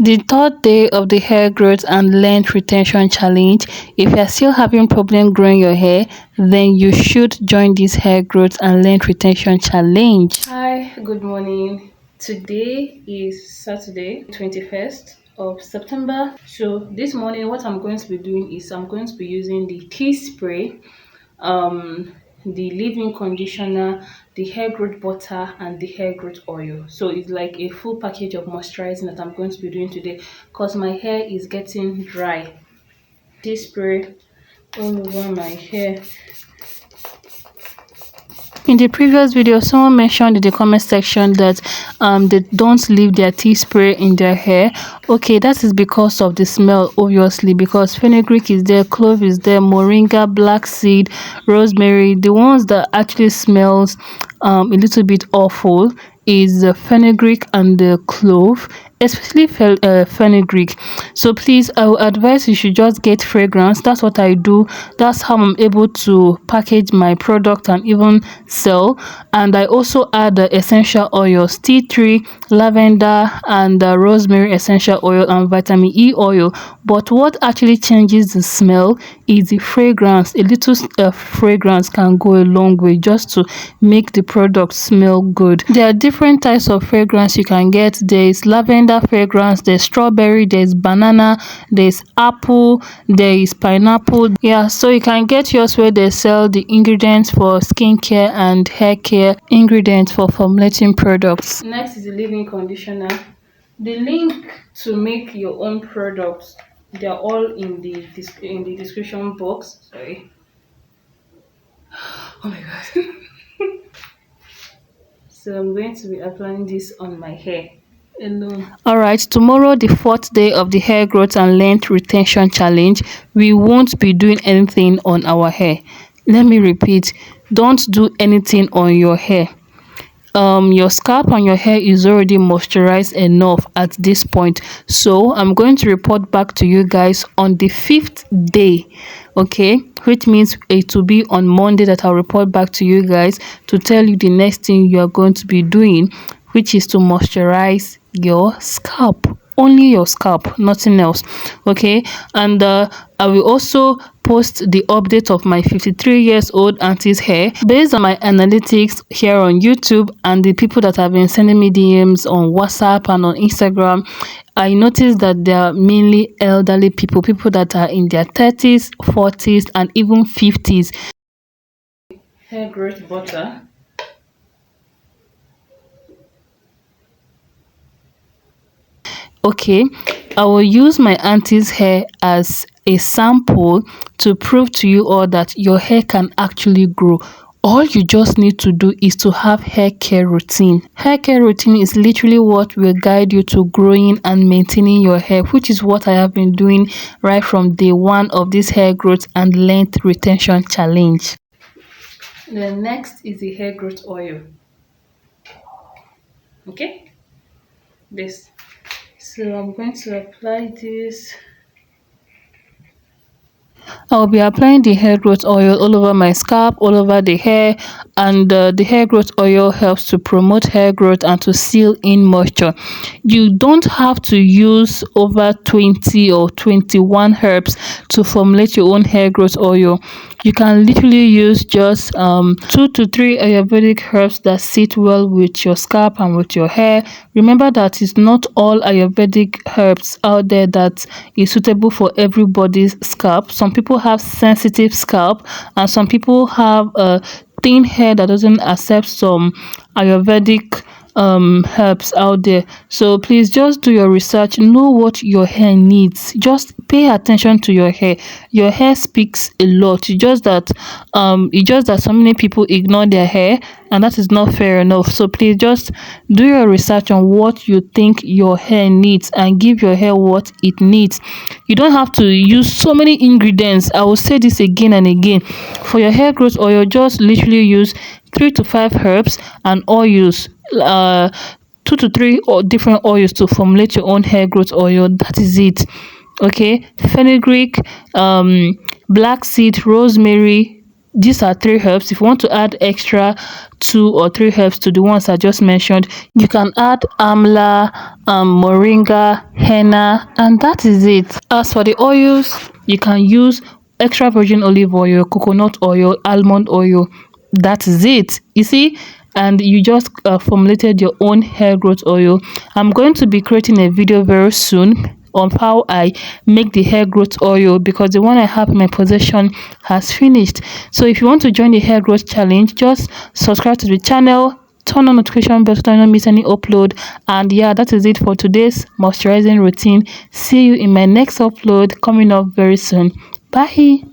The third day of the hair growth and length retention challenge. If you're still having problem growing your hair, then you should join this hair growth and length retention challenge. Hi, good morning. Today is Saturday, 21st of September. So this morning what I'm going to be doing is I'm going to be using the tea spray, the leave-in conditioner, the hair growth butter, and the hair growth oil. So it's like a full package of moisturizing that I'm going to be doing today because my hair is getting dry. This spray all over my hair. In the previous video, someone mentioned in the comment section that they don't leave their tea spray in their hair. Okay, that is because of the smell, obviously, because fenugreek is there, clove is there, moringa, black seed, rosemary. The ones that actually smells a little bit awful is the fenugreek and the clove, especially fenugreek. So please, I will advise you should just get fragrance. That's what I do. That's how I'm able to package my product and even sell. And I also add the essential oils, tea tree, lavender, and rosemary essential oil, and vitamin E oil. But what actually changes the smell is the fragrance. A little fragrance can go a long way just to make the product smell good. There are different types of fragrance you can get. There is lavender fragrance, there's strawberry, there's banana, there's apple, there is pineapple. Yeah, so you can get yours where they sell the ingredients for skincare and hair care, ingredients for formulating products. Next is the leave-in conditioner. The link to make your own products, they're all in the description box. Sorry. Oh my god. So I'm going to be applying this on my hair alone. All right, tomorrow, the fourth day of the hair growth and length retention challenge, we won't be doing anything on our hair. Let me repeat, don't do anything on your hair. Your scalp and your hair is already moisturized enough at this point, so I'm going to report back to you guys on the fifth day, okay, which means it will be on Monday that I'll report back to you guys to tell you the next thing you are going to be doing, which is to moisturize your scalp. Only your scalp, nothing else. Okay, and I will also post the update of my 53 years old auntie's hair based on my analytics here on YouTube and the people that have been sending me DMs on WhatsApp and on Instagram. I noticed that they are mainly elderly people that are in their 30s, 40s, and even 50s. Hair growth butter. Okay, I will use my auntie's hair as a sample to prove to you all that your hair can actually grow. All you just need to do is to have hair care routine. Hair care routine is literally what will guide you to growing and maintaining your hair, which is what I have been doing right from day one of this hair growth and length retention challenge. The next is the hair growth oil. Okay, this. So I'm going to apply this. I'll be applying the hair growth oil all over my scalp, all over the hair, and the hair growth oil helps to promote hair growth and to seal in moisture. You don't have to use over 20 or 21 herbs to formulate your own hair growth oil. You can literally use just 2 to 3 Ayurvedic herbs that sit well with your scalp and with your hair. Remember that it's not all Ayurvedic herbs out there that is suitable for everybody's scalp. Some people have sensitive scalp and some people have thin hair that doesn't accept some Ayurvedic herbs out there. So please just do your research, know what your hair needs, just pay attention to your hair. Your hair speaks a lot. It's just that so many people ignore their hair, and that is not fair enough. So please just do your research on what you think your hair needs and give your hair what it needs. You don't have to use so many ingredients. I will say this again and again. For your hair growth oil, just literally use 3 to 5 herbs and oils, 2 to 3 different oils to formulate your own hair growth oil. That is it. Okay, fenugreek, black seed, rosemary, These are 3 herbs. If you want to add extra 2 or 3 herbs to the ones I just mentioned, you can add amla, moringa, henna, and that is it. As for the oils, you can use extra virgin olive oil, coconut oil, almond oil. That is it. You see, and you just formulated your own hair growth oil. I'm going to be creating a video very soon on how I make the hair growth oil, because the one I have in my possession has finished. So if you want to join the hair growth challenge, just subscribe to the channel, turn on notification bell so you don't miss any upload. And yeah, that is it for today's moisturizing routine. See you in my next upload coming up very soon. Bye.